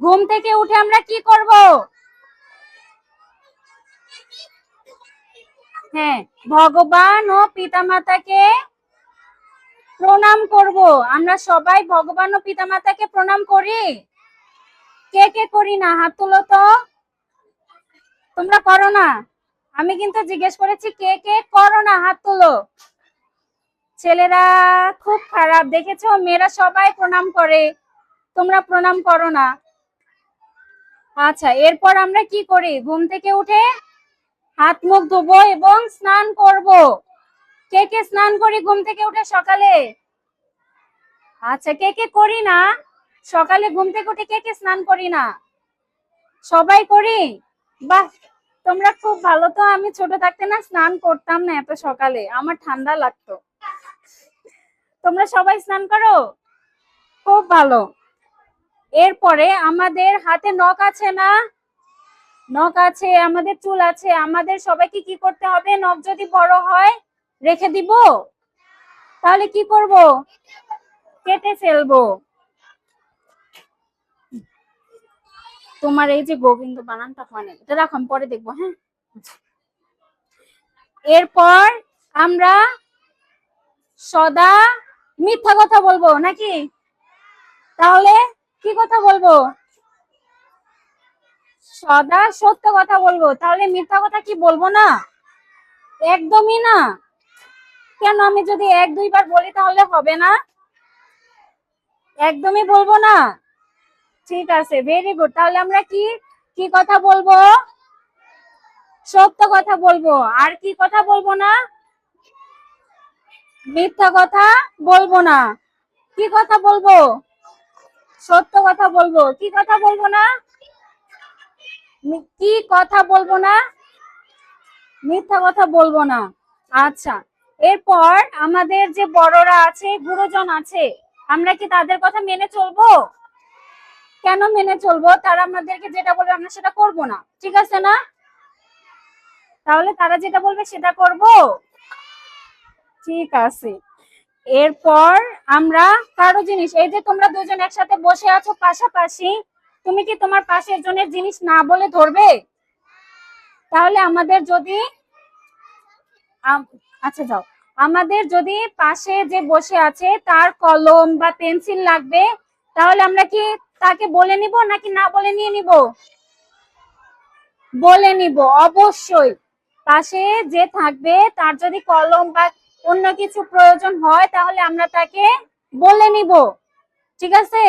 ঘুম থেকে উঠে আমরা কি করব? হ্যাঁ, ভগবান ও পিতামাতাকে প্রণাম করব। আমরা সবাই ভগবান ও পিতামাতাকে প্রণাম করি? কে কে করি না হাত তুলো তো। তোমরা করো না? আমি কিন্তু জিজ্ঞেস করেছি কে কে করো না হাত তুলো। ছেলেরা খুব খারাপ, দেখেছো? মেয়েরা সবাই প্রণাম করে, তোমরা প্রণাম করো না। আচ্ছা, এরপর আমরা কি করি? ঘুম থেকে উঠে হাত মুখ ধোবো এবং স্নান করব। কে কে স্নান করি ঘুম থেকে উঠে সকালে? আচ্ছা, কে কে করি না? সকালে ঘুম থেকে উঠে কে কে স্নান করি না? সবাই করি? বাহ, তোমরা খুব ভালো। তো আমি ছোট থাকতে না স্নান করতাম না এত সকালে, আমার ঠান্ডা লাগতো। তোমরা সবাই স্নান করো? খুব ভালো। এরপরে আমাদের হাতে নখ আছে না? নখ আছে, আমাদের চুল আছে, আমাদের সবাইকে কি করতে হবে? নখ যদি বড় হয় রেখে দিব, তাহলে কি করব? কেটে ফেলবো। তোমার এই যে গোবিন্দ বানানটা হয় না, এটা রাখো, আমি পরে দেখবো। হ্যাঁ, এরপর আমরা সদা মিথ্যা কথা বলবো নাকি? তাহলে কি কথা বলবো? সদা সত্য কথা বলবো। তাহলে মিথ্যা কথা কি বলবো না? একদমই না। কেন? আমি যদি এক দুইবার বলি তাহলে হবে না? একদমই বলবো না? ঠিক আছে, ভেরি গুড। তাহলে আমরা কি কি কথা বলবো? সত্য কথা বলবো। আর কি কথা বলবো না? মিথ্যা কথা বলবো না। কি কথা বলবো? সত্য কথা বলবো। কি কথা বলবো না? কি কথা বলবো না? মিথ্যা কথা বলবো না। আচ্ছা, এরপর আমাদের যে বড়রা আছে, গুরুজন আছে, আমরা কি তাদের কথা মেনে চলবো? কেন মেনে চলবো? তারা আমাদেরকে যেটা বলবে আমরা সেটা করব না, ঠিক আছে না? তাহলে তারা যেটা বলবে সেটা করব, ঠিক আছে। এরপর আমরা কারো জিনিস, এই যে তোমরা দুজন একসাথে বসে আছো পাশাপাশি, তুমি কি তোমার পাশের জনের জিনিস না বলে ধরবে? তাহলে আমাদের যদি আচ্ছা যাও, আমাদের যদি পাশে যে বসে আছে তার কলম বা পেন্সিল লাগবে, তাহলে আমরা কি তাকে বলে নিব নাকি না বলে নিয়ে নিব? বলে নিব, অবশ্যই। পাশে যে থাকবে তার যদি কলম বা অন্য কিছু প্রয়োজন হয় তাহলে আমরা তাকে বলে নিব, ঠিক আছে?